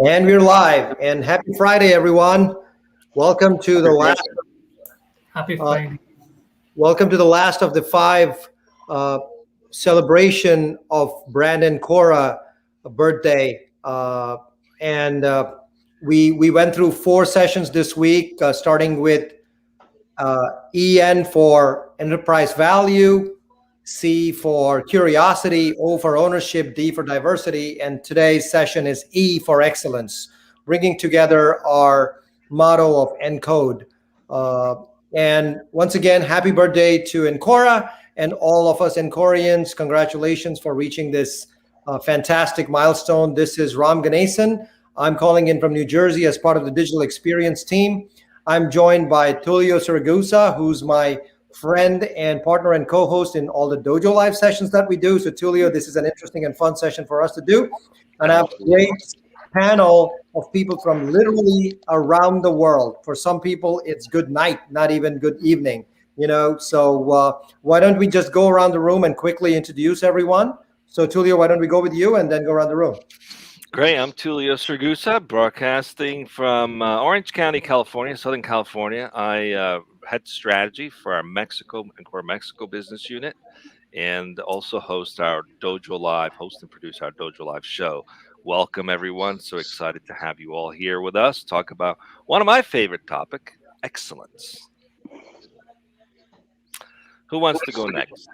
And we're live. And happy Friday, everyone. Welcome to the last. Happy Friday. Welcome to the last of the 5 celebration of Brandon Cora birthday. And we went through 4 sessions this week, starting with EN for enterprise value, C for curiosity, O for ownership, D for diversity, and today's session is E for excellence, bringing together our motto of ENCODE. And once again, happy birthday to Encora and all of us Encorians. Congratulations for reaching this fantastic milestone. This is Ram Ganesan. I'm calling in from New Jersey as part of the digital experience team. I'm joined by Tulio Siragusa, who's my friend and partner and co-host in all the Dojo Live sessions that we do. So Tulio, this is an interesting and fun session for us to do. And I have a great panel of people from literally around the world. For some people, it's good night, not even good evening, So why don't we just go around the room and quickly introduce everyone? So Tulio, why don't we go with you and then go around the room? Great. I'm Tulio Siragusa, broadcasting from Orange County, California, Southern California. I head strategy for our Mexico business unit, and also host our Dojo Live, host and produce our Dojo Live show. Welcome, everyone. So excited to have you all here with us. Talk about one of my favorite topic, excellence. Who wants to go next?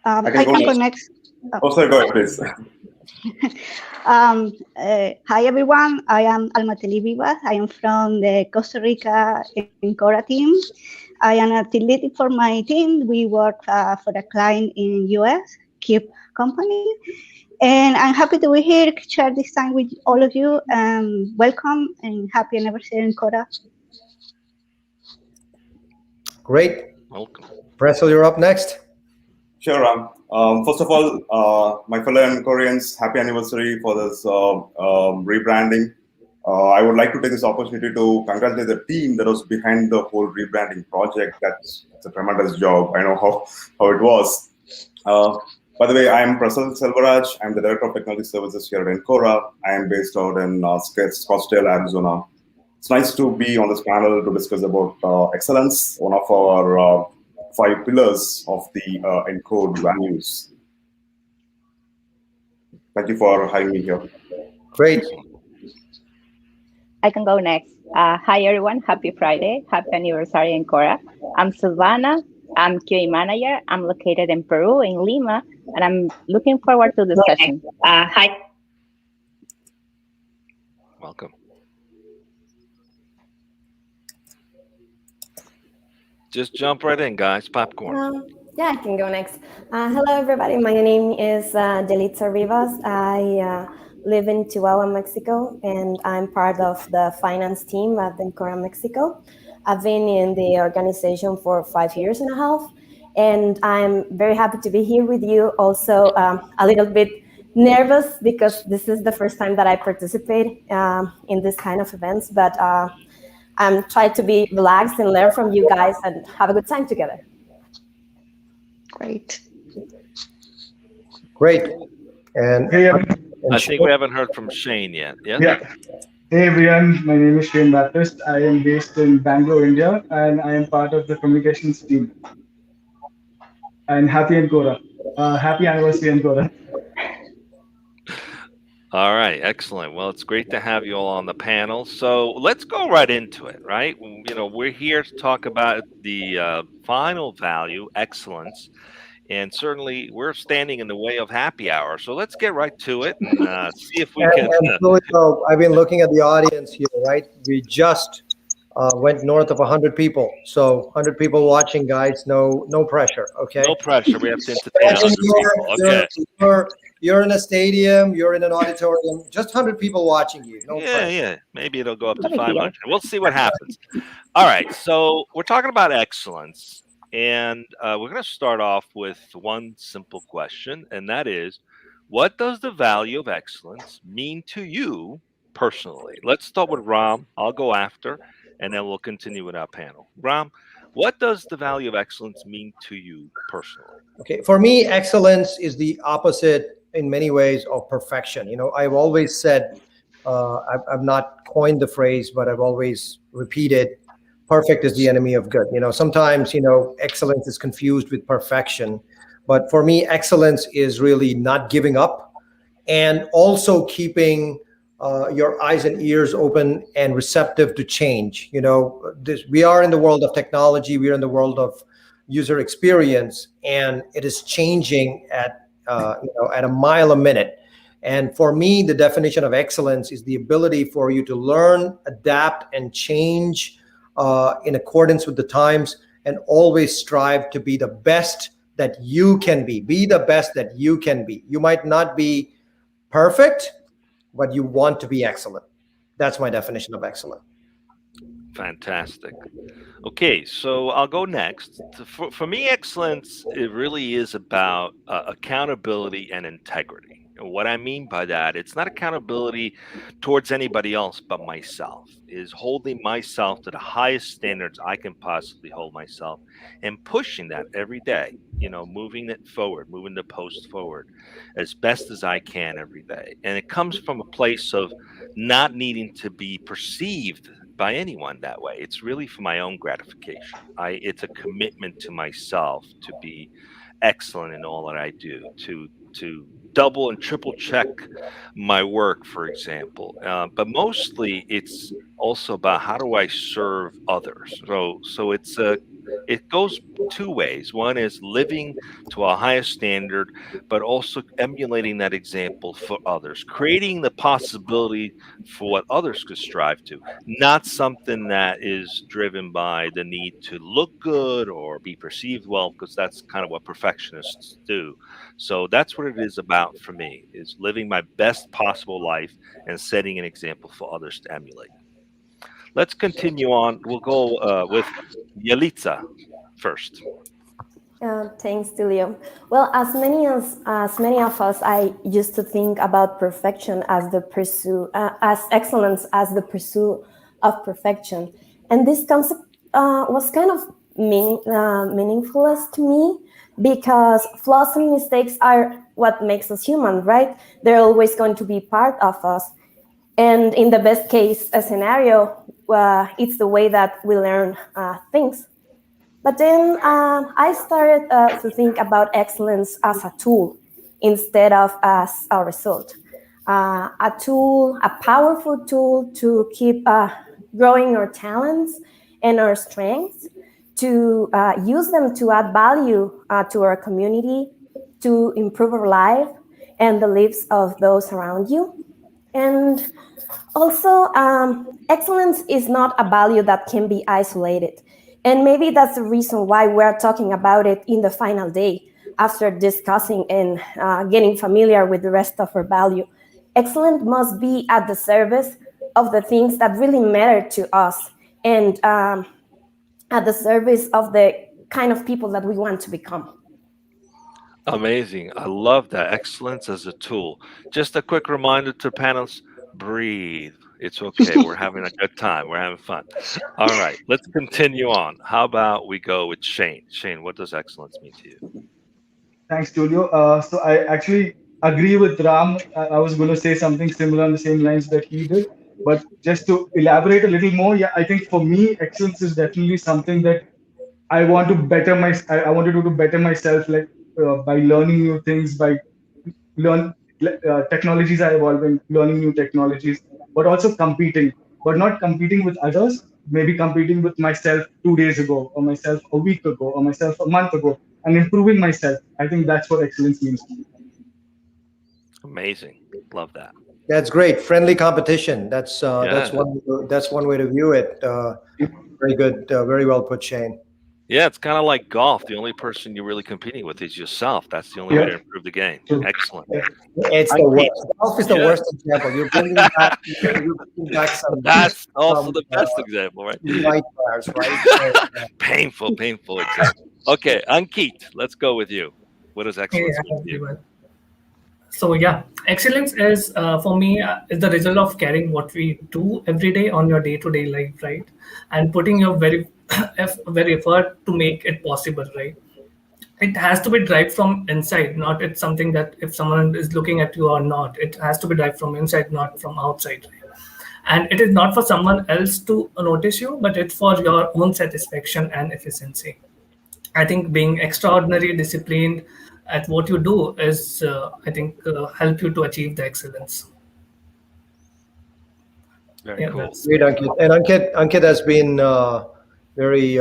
I can go next. Oh, sorry, go ahead, please. Hi, everyone. I am Almateli Vivas. I am from the Costa Rica Encora team. I am a team lead for my team. We work for a client in US, Keep Company. And I'm happy to be here, share this time with all of you. Welcome and happy anniversary, Encora. Great. Welcome. Pressel, you're up next. Sure, Ram. First of all, my fellow Koreans, happy anniversary for this rebranding. I would like to take this opportunity to congratulate the team that was behind the whole rebranding project. It's a tremendous job. I know how it was. By the way, I am Prasad Selvaraj. I'm the Director of Technology Services here at Encora. I am based out in Scottsdale, Arizona. It's nice to be on this panel to discuss about excellence, one of our 5 pillars of the ENCODE values. Thank you for having me here. Great. I can go next. Hi, everyone. Happy Friday. Happy anniversary, Encora. I'm Silvana. I'm QA manager. I'm located in Peru, in Lima, and I'm looking forward to this session. Hi. Welcome. Just jump right in, guys. Popcorn. Yeah, I can go next. Hello, everybody. My name is Delitza Rivas. I live in Chihuahua, Mexico, and I'm part of the finance team at Encora Mexico. I've been in the organization for 5 years and a half, and I'm very happy to be here with you. Also, a little bit nervous because this is the first time that I participate in this kind of events, but I'm trying to be relaxed and learn from you guys and have a good time together. Great. And Hey, I think we haven't heard from Shane yet. Yeah? Yeah. Hey, everyone. My name is Shane Baptist. I am based in Bangalore, India, and I am part of the communications team. And happy Encora. Happy anniversary, Encora. All right, excellent. Well, it's great to have you all on the panel. So let's go right into it, right? We're here to talk about the final value, excellence, and certainly we're standing in the way of happy hour. So let's get right to it and see if we can. So I've been looking at the audience here, right? We just went north of 100 people. So 100 people watching, guys. No pressure, okay? No pressure. We have to entertain 100 people. Okay. You're in a stadium, you're in an auditorium, just 100 people watching you. No pressure. Yeah. Maybe it'll go up to 500. We'll see what happens. All right. So we're talking about excellence. And we're going to start off with one simple question. And that is, what does the value of excellence mean to you personally? Let's start with Ram. I'll go after, and then we'll continue with our panel. Ram, What does the value of excellence mean to you personally? Okay, for me, excellence is the opposite in many ways of perfection. I've always said, I've not coined the phrase, but I've always repeated, perfect is the enemy of good. Sometimes, excellence is confused with perfection. But for me, excellence is really not giving up and also keeping your eyes and ears open and receptive to change. We are in the world of technology, we are in the world of user experience, and it is changing at a mile a minute. And for me, the definition of excellence is the ability for you to learn, adapt, and change in accordance with the times, and always strive to be the best that you can be. Be the best that you can be. You might not be perfect, but you want to be excellent. That's my definition of excellent. Fantastic. Okay, so I'll go next. For me, excellence, it really is about accountability and integrity. And what I mean by that, it's not accountability towards anybody else but myself, is holding myself to the highest standards I can possibly hold myself and pushing that every day, moving it forward, moving the post forward as best as I can every day. And it comes from a place of not needing to be perceived by anyone that way. It's really for my own gratification. It's a commitment to myself to be excellent in all that I do, to double and triple check my work, for example. But mostly, it's also about how do I serve others. So it goes two ways. One is living to a higher standard, but also emulating that example for others, creating the possibility for what others could strive to, not something that is driven by the need to look good or be perceived well, because that's kind of what perfectionists do. So that's what it is about for me, is living my best possible life and setting an example for others to emulate. Let's continue on. We'll go with Yelitsa first. Thanks, Tulio. Well, as many of us, I used to think about perfection as the pursuit, as excellence as the pursuit of perfection, and this concept was kind of meaningful to me, because flaws and mistakes are what makes us human, right? They're always going to be part of us, and in the best case scenario, it's the way that we learn things. But then I started to think about excellence as a tool instead of as a result. A tool, a powerful tool to keep growing our talents and our strengths, to use them to add value to our community, to improve our life and the lives of those around you. And also, excellence is not a value that can be isolated. And maybe that's the reason why we're talking about it in the final day, after discussing and getting familiar with the rest of our value. Excellence must be at the service of the things that really matter to us, and at the service of the kind of people that we want to become. Amazing. I love that. Excellence as a tool. Just a quick reminder to panelists, breathe. It's okay. We're having a good time. We're having fun. All right. Let's continue on. How about we go with Shane? Shane, what does excellence mean to you? Thanks, Tulio. So I actually agree with Ram. I was going to say something similar on the same lines that he did. But just to elaborate a little more, yeah, I think for me, excellence is definitely something that I want to better I want to do to better myself, like by learning new things, by learn technologies are evolving, learning new technologies, but also competing, but not competing with others, maybe competing with myself 2 days ago, or myself a week ago, or myself a month ago, and improving myself. I think that's what excellence means to me. Amazing. Love that. That's great. Friendly competition. That's Yeah. that's one way to view it. Very good. Very well put, Shane. Yeah, it's kind of like golf. The only person you're really competing with is yourself. That's the only way to improve the game. Excellent. It's the worst. Golf is the worst example. You're bringing back some. That's also the best example, right? Nightmares, right? Painful example. Okay, Ankit, let's go with you. What does excellence mean to you? Everyone. So yeah, excellence is for me is the result of carrying what we do every day on your day-to-day life, right? And putting your very very effort to make it possible, right? It has to be derived from inside, not it's something that if someone is looking at you or not. It has to be derived from inside, not from outside. Right? And it is not for someone else to notice you, but it's for your own satisfaction and efficiency. I think being extraordinary disciplined at what you do is, I think, help you to achieve the excellence. Very Yeah, cool. that's Great, Ankit. And Ankit has been very.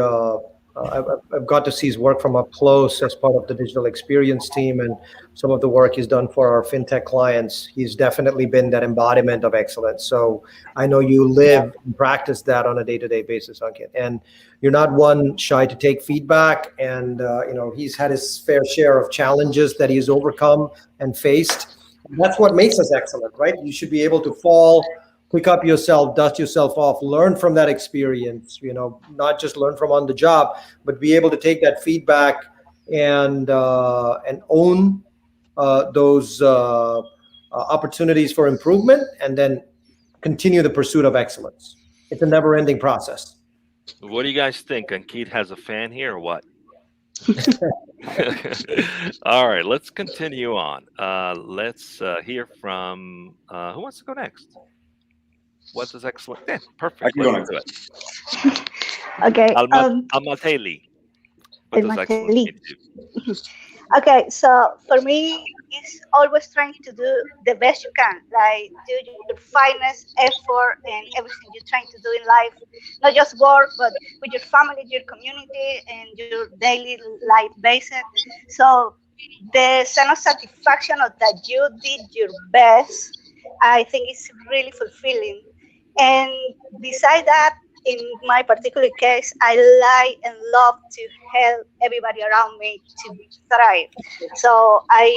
I've got to see his work from up close as part of the digital experience team, and some of the work he's done for our fintech clients. He's definitely been that embodiment of excellence. So I know you live and practice that on a day-to-day basis, Ankit. And you're not one shy to take feedback. And he's had his fair share of challenges that he's overcome and faced. That's what makes us excellent, right? You should be able to fall, pick up yourself, dust yourself off, learn from that experience, not just learn from on the job, but be able to take that feedback and own those opportunities for improvement, and then continue the pursuit of excellence. It's a never-ending process. What do you guys think? Ankit has a fan here or what? All right, let's continue on. Let's hear from who wants to go next? What is excellent? Yeah, I perfect. can go Let's next. do it. Okay. Almateli. What does excellence Mateli. mean to you? Okay, so for me, it's always trying to do the best you can, like do your finest effort and everything you're trying to do in life, not just work, but with your family, your community, and your daily life basis. So the sense of satisfaction of that you did your best, I think is really fulfilling. And beside that, in my particular case, I like and love to help everybody around me to thrive. So I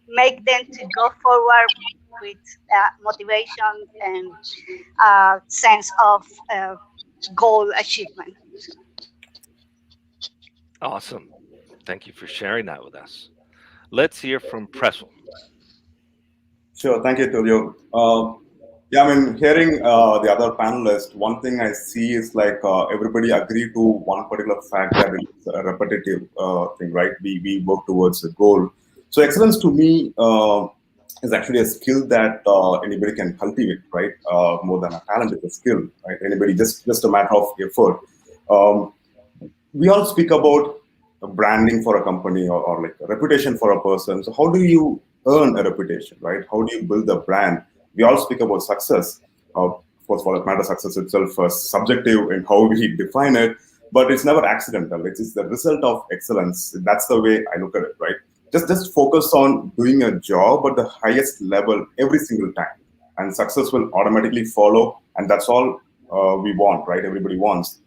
make them to go forward with motivation and sense of goal achievement. Awesome. Thank you for sharing that with us. Let's hear from Pressel. Sure, thank you, Tulio. Yeah, I mean, hearing the other panelists, one thing I see is like everybody agree to one particular fact that it's a repetitive thing, right? We work towards a goal. So excellence to me is actually a skill that anybody can cultivate, right? More than a talent, it's a skill, right? Anybody, just a matter of effort. Um, we all speak about branding for a company, or like a reputation for a person. So how do you earn a reputation, right? How do you build a brand? We all speak about success. Of course, for that matter, success itself is subjective in how we define it, but it's never accidental. It's the result of excellence. That's the way I look at it, right? Just focus on doing a job at the highest level every single time, and success will automatically follow. And that's all we want, right? Everybody wants.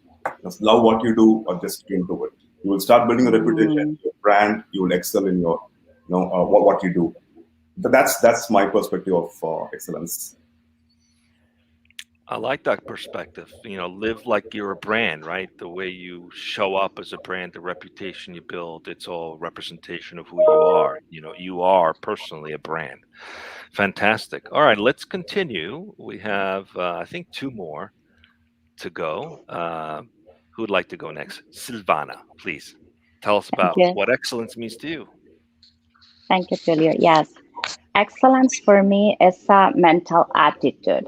Just love what you do, or just into it. You will start building a reputation, your brand. You will excel in your, what you do. But that's my perspective of excellence. I like that perspective. Live like you're a brand, right? The way you show up as a brand, the reputation you build, it's all representation of who you are. You are personally a brand. Fantastic. All right, let's continue. We have, I think, two more to go. Who would like to go next? Silvana, please. Tell us Thank about you. what excellence means to you. Thank you, Tulio. Yes. Excellence for me is a mental attitude.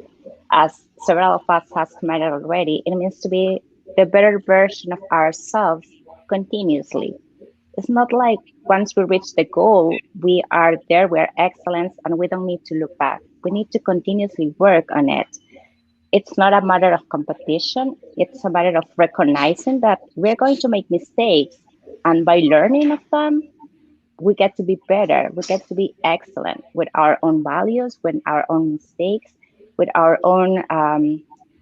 As several of us has commented already, it means to be the better version of ourselves continuously. It's not like once we reach the goal, we are there, we're excellence, and we don't need to look back. We need to continuously work on it. It's not a matter of competition, it's a matter of recognizing that we're going to make mistakes. And by learning of them, we get to be better. We get to be excellent with our own values, with our own mistakes, with our own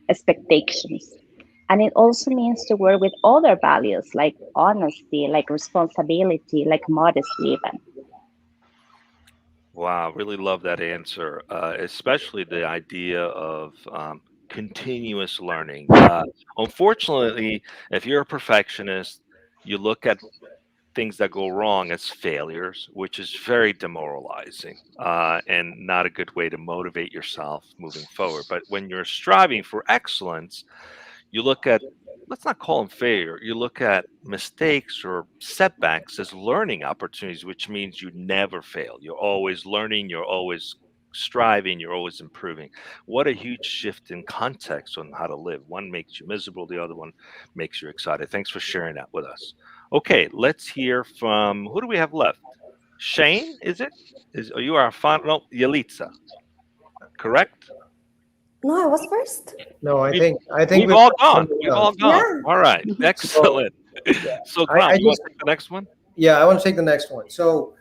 expectations. And it also means to work with other values like honesty, like responsibility, like modesty, even. Wow, really love that answer, especially the idea of continuous learning. Unfortunately, if you're a perfectionist, you look at things that go wrong as failures, which is very demoralizing and not a good way to motivate yourself moving forward. But when you're striving for excellence, you look at, let's not call them failure, you look at mistakes or setbacks as learning opportunities, which means you never fail. You're always learning, you're always striving, you're always improving. What a huge shift in context on how to live. One makes you miserable, the other one makes you excited. Thanks for sharing that with us. Okay, let's hear from, who do we have left? Shane, is it? Are you our final? No, Yelitsa, correct? No, I was first. No, I We've, think we've we've all got gone. someone We've all else. gone. Yeah. All right, excellent. So, Tom, I you want just to take the next one? I want to take the next one. So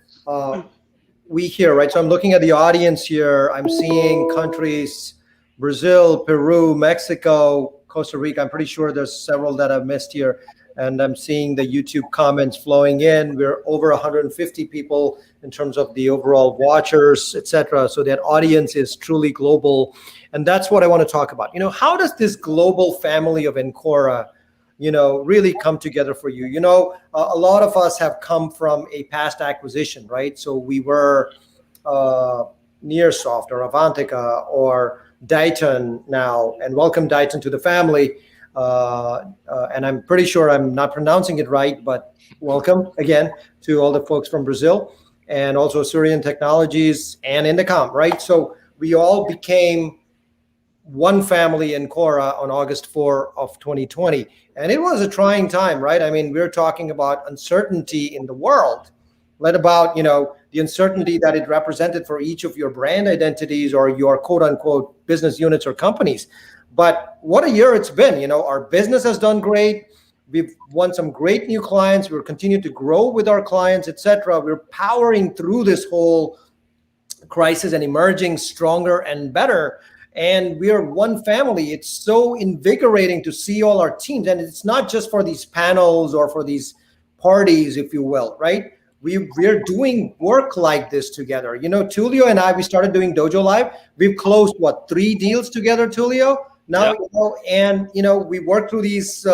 we here, right? So I'm looking at the audience here. I'm seeing countries: Brazil, Peru, Mexico, Costa Rica. I'm pretty sure there's several that I've missed here. And I'm seeing the YouTube comments flowing in. We're over 150 people in terms of the overall watchers, etc. So that audience is truly global. And that's what I want to talk about. How does this global family of Encora, really come together for you? A lot of us have come from a past acquisition, right? So we were Nearsoft or Avantika or Dighton now, and welcome Dighton to the family. And I'm pretty sure I'm not pronouncing it right, but welcome again to all the folks from Brazil and also Syrian Technologies and Indicom, right? So we all became one family in Cora on August 4 of 2020. And it was a trying time, right? I mean, we're talking about uncertainty in the world, let about, the uncertainty that it represented for each of your brand identities or your quote unquote business units or companies. But what a year it's been. Our business has done great. We've won some great new clients. We're continuing to grow with our clients, etc. We're powering through this whole crisis and emerging stronger and better. And we are one family. It's so invigorating to see all our teams. And it's not just for these panels or for these parties, if you will, right? We're doing work like this together. Tulio and I, we started doing Dojo Live. We've closed, 3 deals together, Tulio? Now, we work through these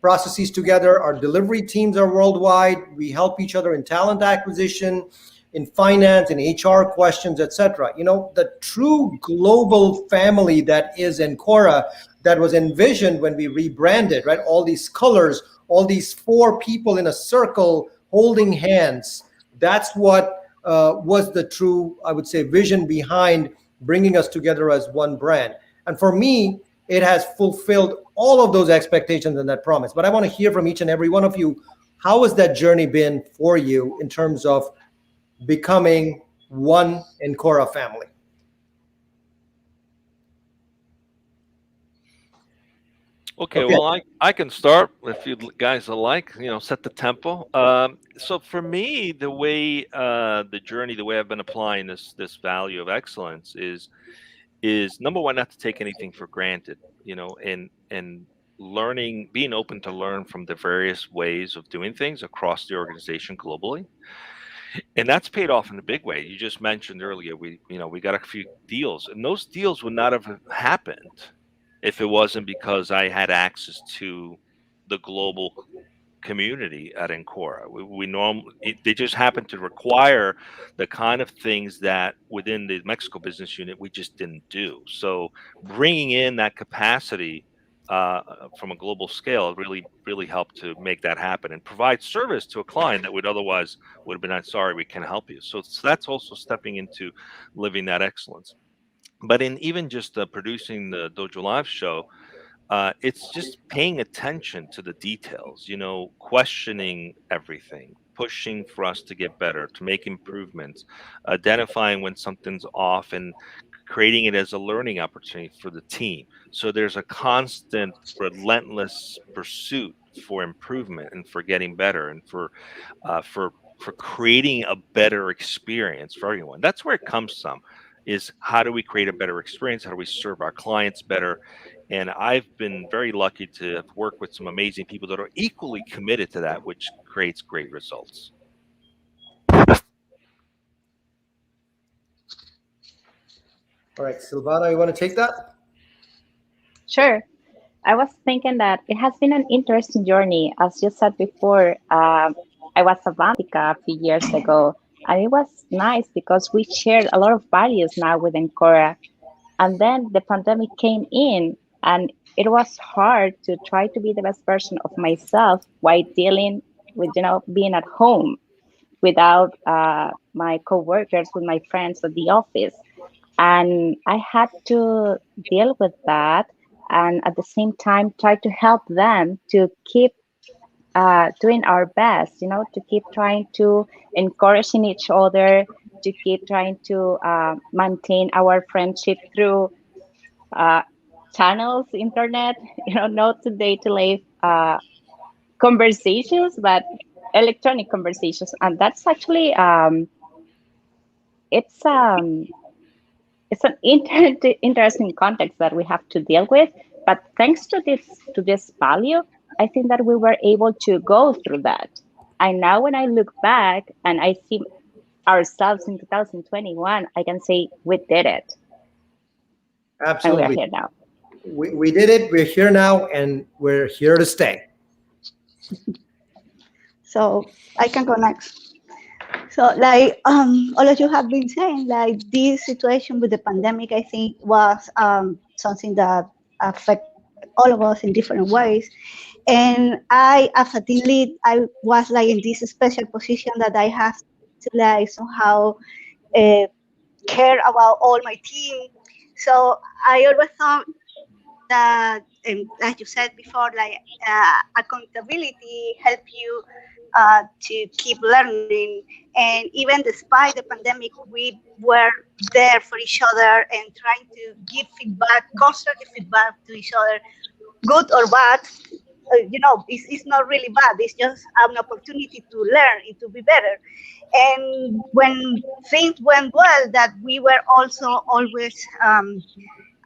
processes together. Our delivery teams are worldwide. We help each other in talent acquisition, in finance, in HR questions, etc. The true global family that is Encora, that was envisioned when we rebranded, right? All these colors, all these 4 people in a circle holding hands. That's what was the true, I would say, vision behind bringing us together as one brand. And for me, it has fulfilled all of those expectations and that promise. But I want to hear from each and every one of you. How has that journey been for you in terms of becoming one Encora family? Okay, well, I can start if you guys like, set the tempo. So for me, the way the journey, the way I've been applying this value of excellence is number one, not to take anything for granted, and learning, being open to learn from the various ways of doing things across the organization globally. And that's paid off in a big way. You just mentioned earlier, we got a few deals, and those deals would not have happened if it wasn't because I had access to the global community at Encora. They just happen to require the kind of things that within the Mexico business unit we just didn't do. So bringing in that capacity from a global scale really helped to make that happen and provide service to a client that would otherwise would have been, I'm sorry, we can't help you. So that's also stepping into living that excellence. But in even just producing the Dojo Live show, it's just paying attention to the details, questioning everything, pushing for us to get better, to make improvements, identifying when something's off and creating it as a learning opportunity for the team. So there's a constant, relentless pursuit for improvement and for getting better and for creating a better experience for everyone. That's where it comes from, is how do we create a better experience? How do we serve our clients better? And I've been very lucky to have worked with some amazing people that are equally committed to that, which creates great results. All right, Silvana, you want to take that? Sure. I was thinking that it has been an interesting journey, as you said before. I was a volunteer a few years ago, and it was nice because we shared a lot of values now with Encora. And then the pandemic came in, and it was hard to try to be the best version of myself while dealing with, being at home without my coworkers, with my friends at the office. And I had to deal with that, and at the same time try to help them to keep doing our best, to keep trying to encouraging each other, to keep trying to maintain our friendship through uh, channels, internet, not today to live conversations, but electronic conversations. And that's actually, it's it's an interesting context that we have to deal with. But thanks to this value, I think that we were able to go through that. And now when I look back and I see ourselves in 2021, I can say we did it. And we are Absolutely. here now. We did it. We're here now, and we're here to stay. So I can go next. So like all of you have been saying, like this situation with the pandemic, I think was something that affect all of us in different ways. And I, as a team lead, I was like in this special position that I have to like somehow uh, care about all my team. So I always thought that, as you said before, like accountability help you to keep learning. And even despite the pandemic, we were there for each other and trying to give feedback, constructive feedback to each other, good or bad. It's not really bad. It's just an opportunity to learn and to be better. And when things went well, that we were also always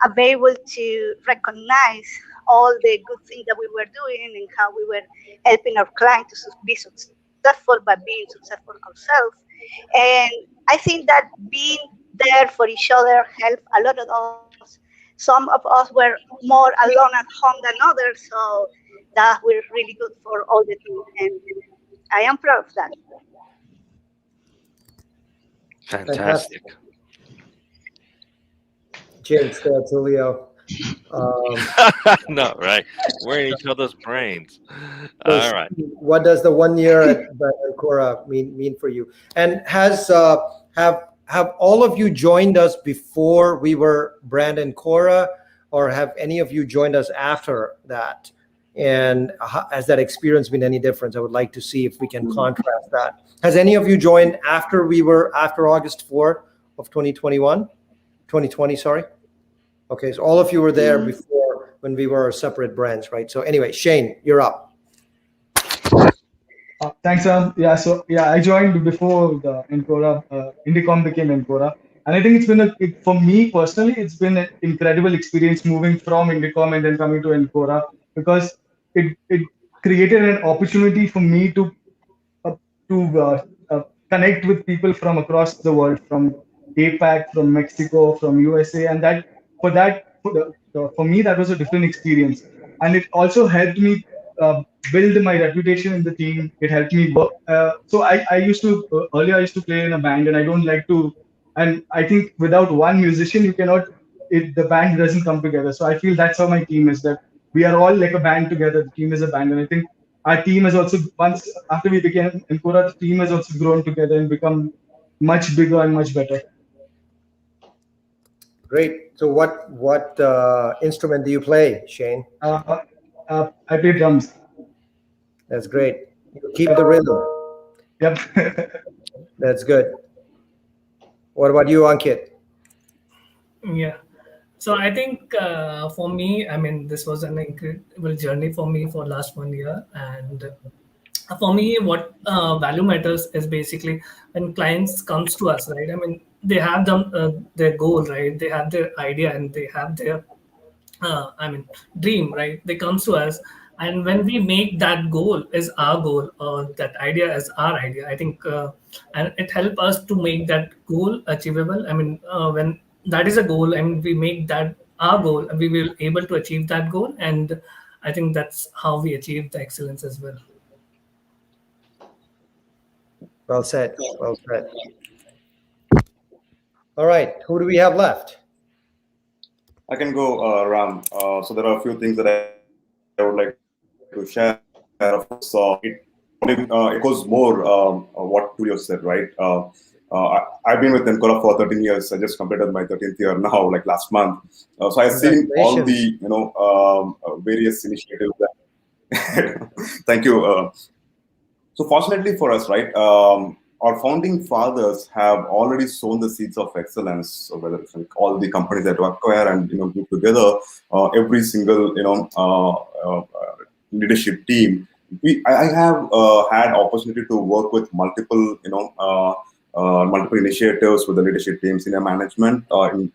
available to recognize all the good things that we were doing and how we were helping our client to be successful by being successful ourselves. And I think that being there for each other helped a lot of us. Some of us were more alone at home than others, so that was really good for all the team, and I am proud of that. Fantastic. Jinx, Tulio. No, right. We're in each other's brains. So All right. what does the 1 year at Cora mean for you? And have all of you joined us before we were Brand and Cora, or have any of you joined us after that? And has that experience been any different? I would like to see if we can contrast that. Has any of you joined after August 4 of 2020, sorry? Okay, so all of you were there before when we were separate brands, right? So anyway, Shane, you're up. Thanks, Sam. I joined before the Encora, Indicom became Encora. And I think for me personally, it's been an incredible experience moving from Indicom and then coming to Encora, because it created an opportunity for me uh, to connect with people from across the world, from APAC, from Mexico, from USA, and for me that was a different experience, and it also helped me uh, build my reputation in the team. It helped me work. So I used to earlier I used to play in a band, and I don't like to. And I think without one musician, you cannot. The band doesn't come together. So I feel that's how my team is. That we are all like a band together. The team is a band, and I think our team has also, once after we became Encora, the team has also grown together and become much bigger and much better. Great. So what instrument do you play, Shane? I play drums. That's great. Keep the rhythm. Yep. That's good. What about you, Ankit? Yeah. So I think for me, I mean, this was an incredible journey for me for last 1 year. And for me, what value matters is basically when clients comes to us, right? I mean, they have their goal, right? They have their idea and they have their I mean, dream, right? They comes to us, and when we make that goal is our goal, or that idea is our idea, I think, and it helps us to make that goal achievable. I mean, when that is a goal, and we make that our goal, and we will able to achieve that goal, and I think that's how we achieve the excellence as well. Well said. Well said. All right. Who do we have left? I can go, Ram. So there are a few things that I would like to share. Of course, it echoes more what Tulio said, right? I've been with Encora for 13 years. I just completed my 13th year now, like last month. So I've seen all the Congratulations. various initiatives. Thank you. So fortunately for us, right, our founding fathers have already sown the seeds of excellence. So whether it's like all the companies that acquire and group together, every single leadership team. I have had opportunity to work with multiple multiple initiatives with the leadership teams, senior management, in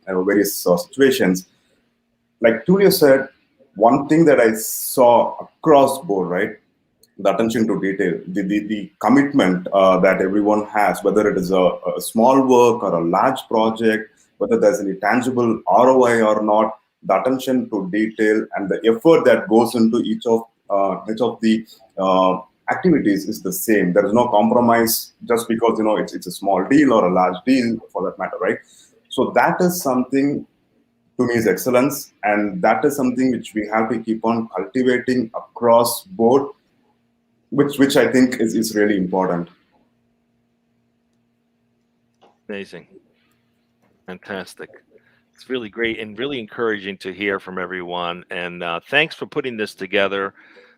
various situations. Like Tulio said, one thing that I saw across board, right, the attention to detail, the commitment that everyone has, whether it is a small work or a large project, whether there's any tangible ROI or not, the attention to detail and the effort that goes into each of the activities is the same. There is no compromise just because it's a small deal or a large deal for that matter, right? So that is something to me is excellence, and that is something which we have to keep on cultivating across board, which I think is really important. Amazing. Fantastic. It's really great and really encouraging to hear from everyone. And thanks for putting this together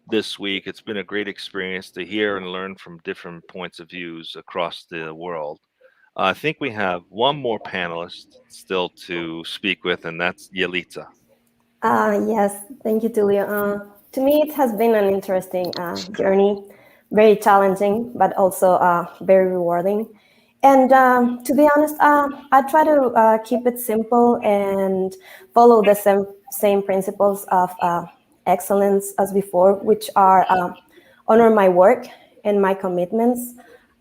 this week. It's been a great experience to hear and learn from different points of views across the world. I think we have one more panelist still to speak with, and that's Yelitza. Yes, thank you, Tulio. To me, it has been an interesting journey, very challenging, but also very rewarding. And to be honest, I try to keep it simple and follow the same principles of excellence as before, which are honor my work and my commitments,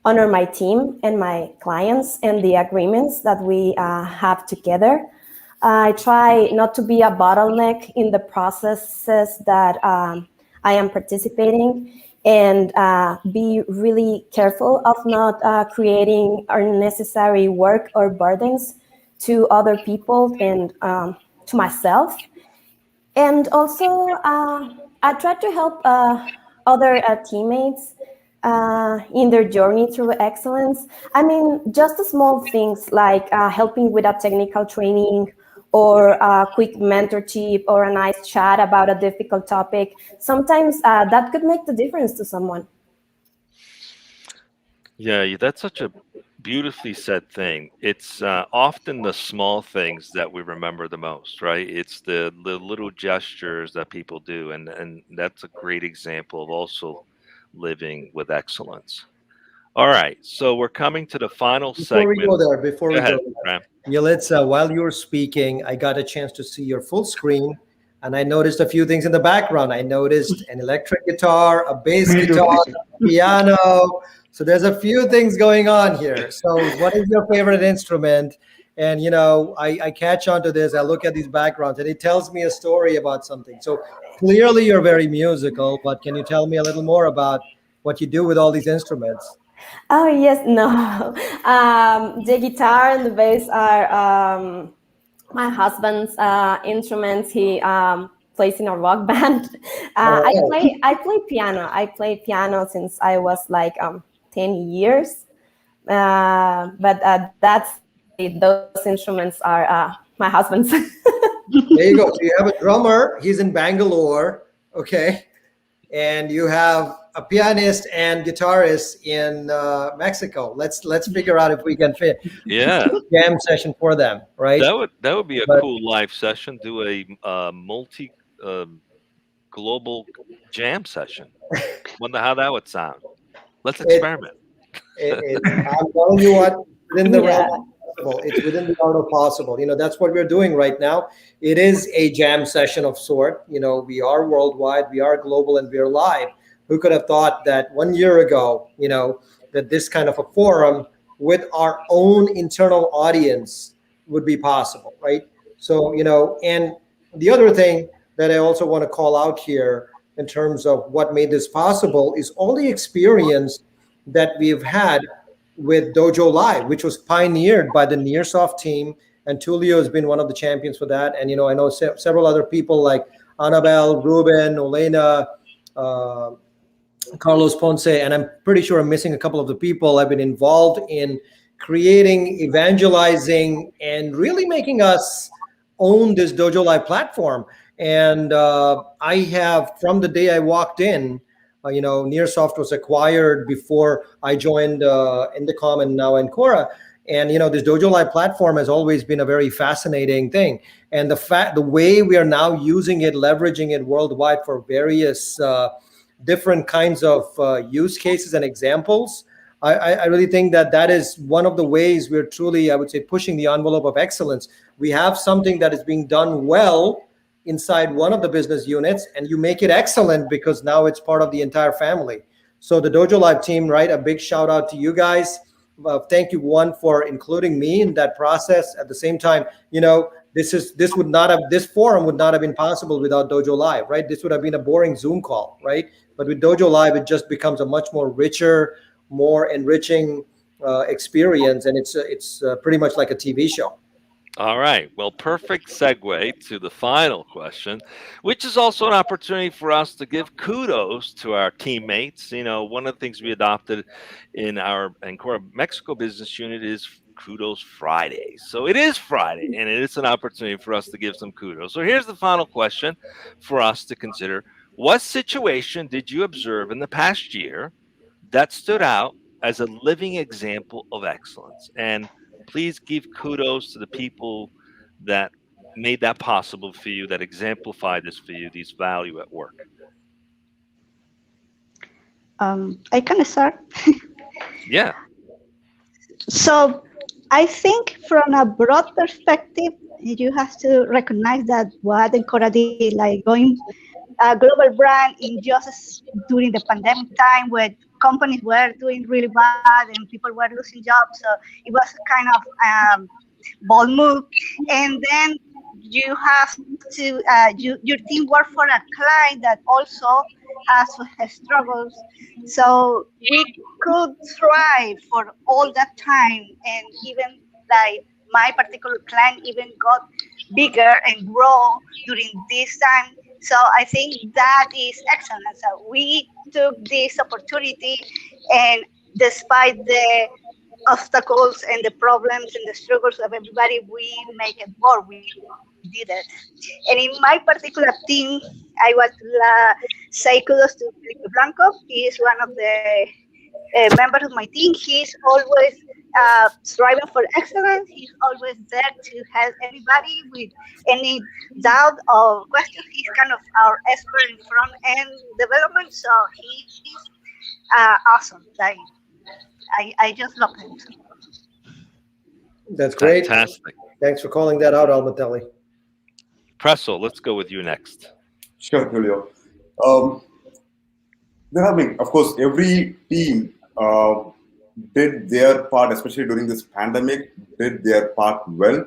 honor my team and my clients and the agreements that we have together. I try not to be a bottleneck in the processes that I am participating, and be really careful of not creating unnecessary work or burdens to other people and to myself. And also, I try to help other teammates in their journey through excellence. I mean, just the small things like helping with a technical training or a quick mentorship or a nice chat about a difficult topic. Sometimes that could make the difference to someone. Yeah, that's such a beautifully said thing. It's often the small things that we remember the most, right? It's the little gestures that people do, and that's a great example of also living with excellence. All right, so we're coming to the final Before we go segment. there, before Go we go ahead, there, Ram. Yelitza, while you were speaking, I got a chance to see your full screen, and I noticed a few things in the background. I noticed an electric guitar, a bass Me too. guitar, a piano. So there's a few things going on here. So what is your favorite instrument? And I catch on to this. I look at these backgrounds, and it tells me a story about something. So clearly, you're very musical. But can you tell me a little more about what you do with all these instruments? Oh, yes, no. The guitar and the bass are my husband's instruments. He plays in a rock band. I play piano. I play piano since I was like 10 years. But that's those instruments are my husband's. There you go. So you have a drummer. He's in Bangalore. Okay. And you have a pianist and guitarist in Mexico. Let's figure out if we can fit Yeah, jam session for them, right? that would be a But cool live session. Do a multi global jam session. Wonder how that would sound. Let's it, experiment. I'm telling you what, within the realm Yeah. of possible. It's within the art of possible. That's what we're doing right now. It is a jam session of sort. We are worldwide, we are global, and we are live. Who could have thought that 1 year ago, that this kind of a forum with our own internal audience would be possible, right? So, and the other thing that I also want to call out here in terms of what made this possible is all the experience that we've had with Dojo Live, which was pioneered by the Nearsoft team, and Tulio has been one of the champions for that. And I know several other people like Annabelle, Ruben, Olena, uh, Carlos Ponce, and I'm pretty sure I'm missing a couple of the people. I've been involved in creating, evangelizing, and really making us own this Dojo Live platform. And I have, from the day I walked in, Nearsoft was acquired before I joined Indicom and now Encora. And this Dojo Live platform has always been a very fascinating thing. And the way we are now using it, leveraging it worldwide for various different kinds of use cases and examples, I really think that is one of the ways we're truly, I would say, pushing the envelope of excellence. We have something that is being done well inside one of the business units, and you make it excellent because now it's part of the entire family. So the Dojo Live team, right? A big shout out to you guys. Thank you, one, for including me in that process. At the same time, this forum would not have been possible without Dojo Live, right? This would have been a boring Zoom call, right? But with Dojo Live, it just becomes a much more richer, more enriching experience, and it's pretty much like a TV show. All right. Well, perfect segue to the final question, which is also an opportunity for us to give kudos to our teammates. One of the things we adopted in our Encora Mexico business unit is Kudos Friday. So it is Friday, and it is an opportunity for us to give some kudos. So here's the final question for us to consider. What situation did you observe in the past year that stood out as a living example of excellence? And please give kudos to the people that made that possible for you, that exemplified this for you, these value at work. I can start. Yeah. So I think from a broad perspective, you have to recognize that what Encora did, like going a global brand in just during the pandemic time when companies were doing really bad and people were losing jobs. So it was a kind of bold move. And then you have to, your team work for a client that also has struggles. So we could thrive for all that time. And even like my particular client even got bigger and grow during this time. So I think that is excellent. So we took this opportunity, and despite the obstacles and the problems and the struggles of everybody, we make it work. We did it. And in my particular team, I would say kudos to Felipe Blanco. He is one of the members of my team. He's always striving for excellence. He's always there to help anybody with any doubt or question. He's kind of our expert in front end development. So he's awesome. Like I just love him. That's great. Fantastic. Thanks for calling that out, Almatelli. Presso, let's go with you next. Sure, Julio. There have been, of course, every team did their part, especially during this pandemic, did their part well.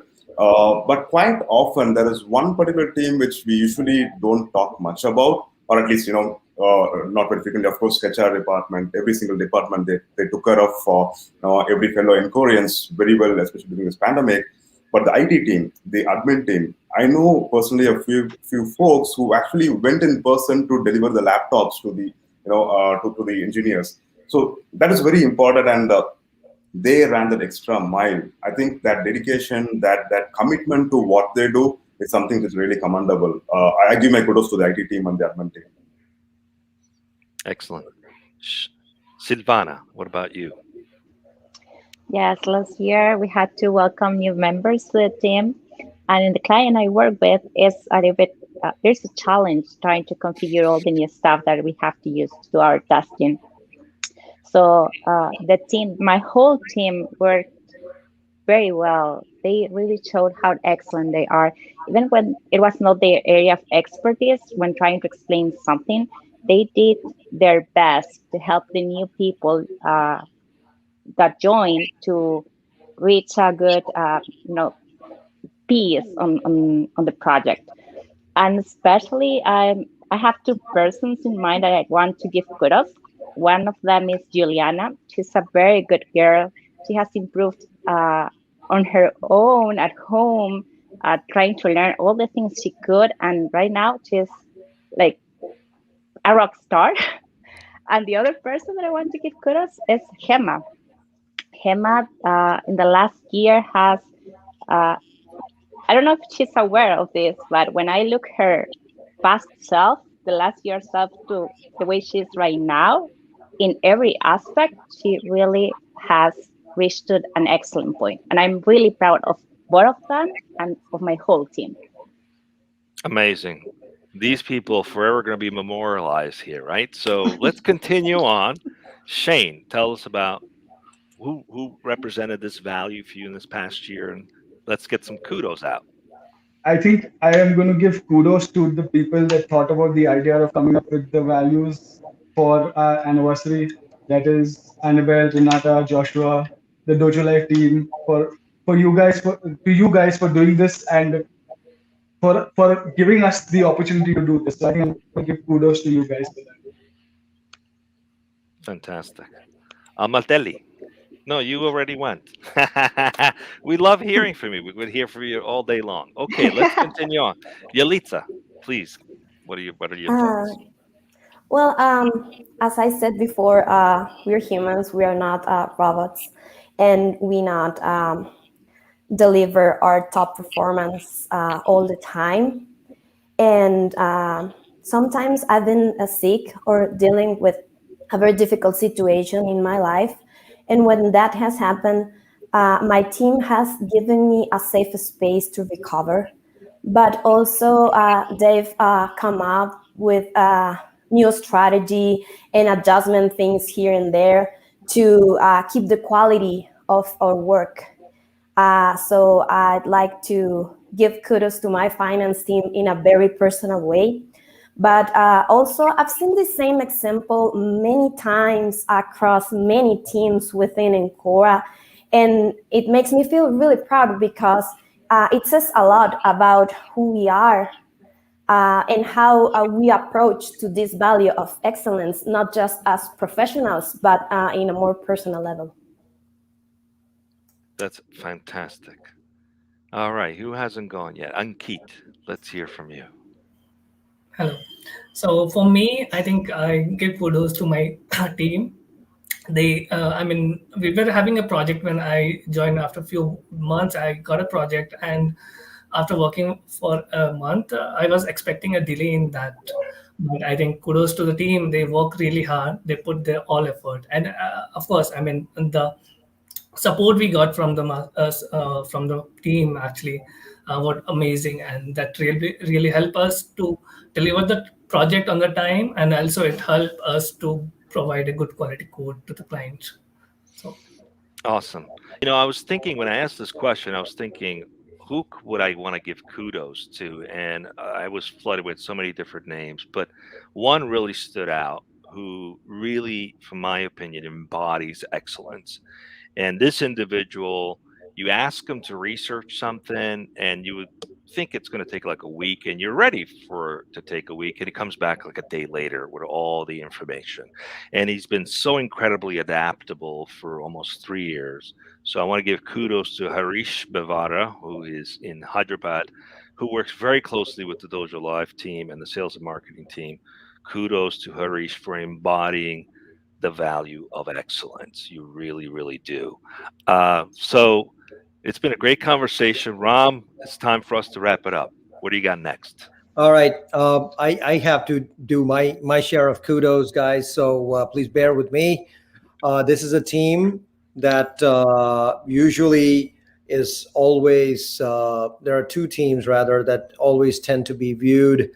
But quite often, there is one particular team which we usually don't talk much about, or at least, not very frequently. Of course, HR department, every single department, they took care of every fellow Encorians very well, especially during this pandemic. But the IT team, the admin team, I know personally a few folks who actually went in person to deliver the laptops to the to the engineers. So that is very important, and they ran that extra mile. I think that dedication, that commitment to what they do is something that's really commendable. I give my kudos to the IT team and the admin team. Excellent. Silvana, what about you? Yes, last year we had to welcome new members to the team. And in the client I work with, is a little bit, there's a challenge trying to configure all the new stuff that we have to use to do our testing. So the team, my whole team worked very well. They really showed how excellent they are. Even when it was not their area of expertise, when trying to explain something, they did their best to help the new people that joined to reach a good, piece on the project. And especially, I have two persons in mind that I want to give kudos. One of them is Juliana. She's a very good girl. She has improved on her own at home, trying to learn all the things she could. And right now, she's like a rock star. And the other person that I want to give kudos is Gemma. Gemma, in the last year, has uh, I don't know if she's aware of this, but when I look her past self, the last year self to the way she is right now, in every aspect, she really has reached to an excellent point. And I'm really proud of both of them and of my whole team. Amazing. These people are forever going to be memorialized here, right? So let's continue on. Shane, tell us about who represented this value for you in this past year, and let's get some kudos out. I think I am going to give kudos to the people that thought about the idea of coming up with the values for our anniversary. That is Annabelle, Renata, Joshua, the Dojo Life team, for you guys for doing this and for giving us the opportunity to do this. So I think I'm going to give kudos to you guys for that. Fantastic. Amalteli. No, you already went. We love hearing from you. We would hear from you all day long. Okay, let's continue on. Yalitza, please. What are your thoughts? Well, as I said before, we're humans. We are not robots, and we not deliver our top performance all the time. And sometimes I've been sick or dealing with a very difficult situation in my life. And when that has happened, my team has given me a safe space to recover. But also, they've come up with new strategy and adjustment things here and there to keep the quality of our work. So I'd like to give kudos to my finance team in a very personal way. But also, I've seen the same example many times across many teams within Encora. And it makes me feel really proud because it says a lot about who we are and how we approach to this value of excellence, not just as professionals, but in a more personal level. That's fantastic. All right, who hasn't gone yet? Ankit, let's hear from you. Hello. So for me, I think I give kudos to my team. We were having a project when I joined. After a few months, I got a project, and after working for a month, I was expecting a delay in that. But I think kudos to the team. They work really hard. They put their all effort, and of course, the support we got from from the team actually were amazing, and that really helped us to deliver the project on the time, and also it helped us to provide a good quality code to the client. So Awesome. I was thinking when I asked this question, I was thinking, who would I want to give kudos to? And I was flooded with so many different names, but one really stood out who really, from my opinion, embodies excellence. And this individual, you ask them to research something and you would think it's going to take like a week, and you're ready for to take a week, and it comes back like a day later with all the information. And he's been so incredibly adaptable for almost 3 years. So I want to give kudos to Harish Bevara, who is in Hyderabad, who works very closely with the Dojo Live team and the sales and marketing team. Kudos to Harish for embodying the value of excellence. You really, really do. So it's been a great conversation. Ram, it's time for us to wrap it up. What do you got next? All right. I have to do my share of kudos, guys. So please bear with me. This is a team that usually is always, there are two teams rather that always tend to be viewed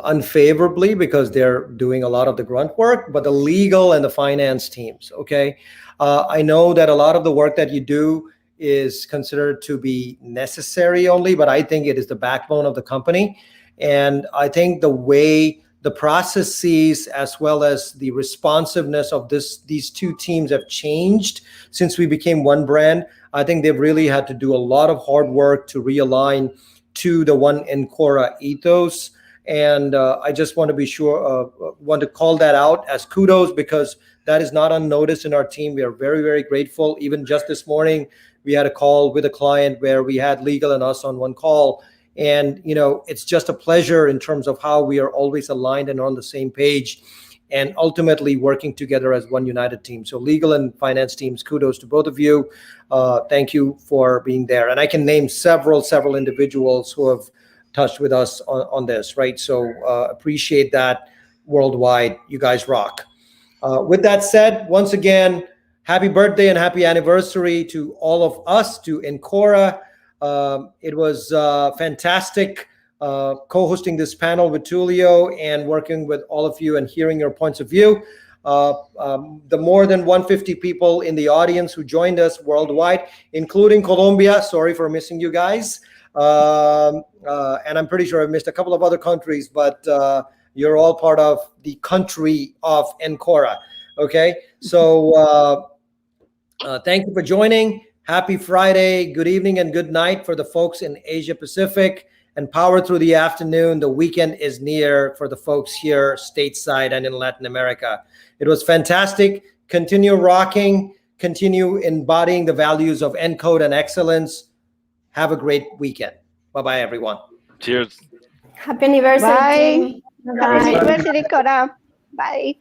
unfavorably because they're doing a lot of the grunt work, but the legal and the finance teams. Okay. I know that a lot of the work that you do is considered to be necessary only, but I think it is the backbone of the company. And I think the way the processes as well as the responsiveness of these two teams have changed since we became one brand. I think they've really had to do a lot of hard work to realign to the one Encora ethos. And I just want to be sure, want to call that out as kudos, because that is not unnoticed in our team. We are very, very grateful. Even just this morning, we had a call with a client where we had legal and us on one call. And, it's just a pleasure in terms of how we are always aligned and on the same page, and ultimately working together as one united team. So legal and finance teams, kudos to both of you. Thank you for being there. And I can name several individuals who have touched with us on this, right? So appreciate that worldwide. You guys rock. With that said, once again, happy birthday and happy anniversary to all of us, to Encora. It was fantastic co-hosting this panel with Tulio and working with all of you and hearing your points of view. The more than 150 people in the audience who joined us worldwide, including Colombia. Sorry for missing you guys. And I'm pretty sure I missed a couple of other countries, but you're all part of the country of Encora. Okay, so thank you for joining. Happy Friday, good evening and good night for the folks in Asia Pacific, and power through the afternoon. The weekend is near for the folks here stateside and in Latin America. It was fantastic. Continue rocking, continue embodying the values of ENCODE and excellence. Have a great weekend. Bye-bye, everyone. Cheers. Happy anniversary. Bye. Team. Happy Bye. anniversary, Cora. Bye.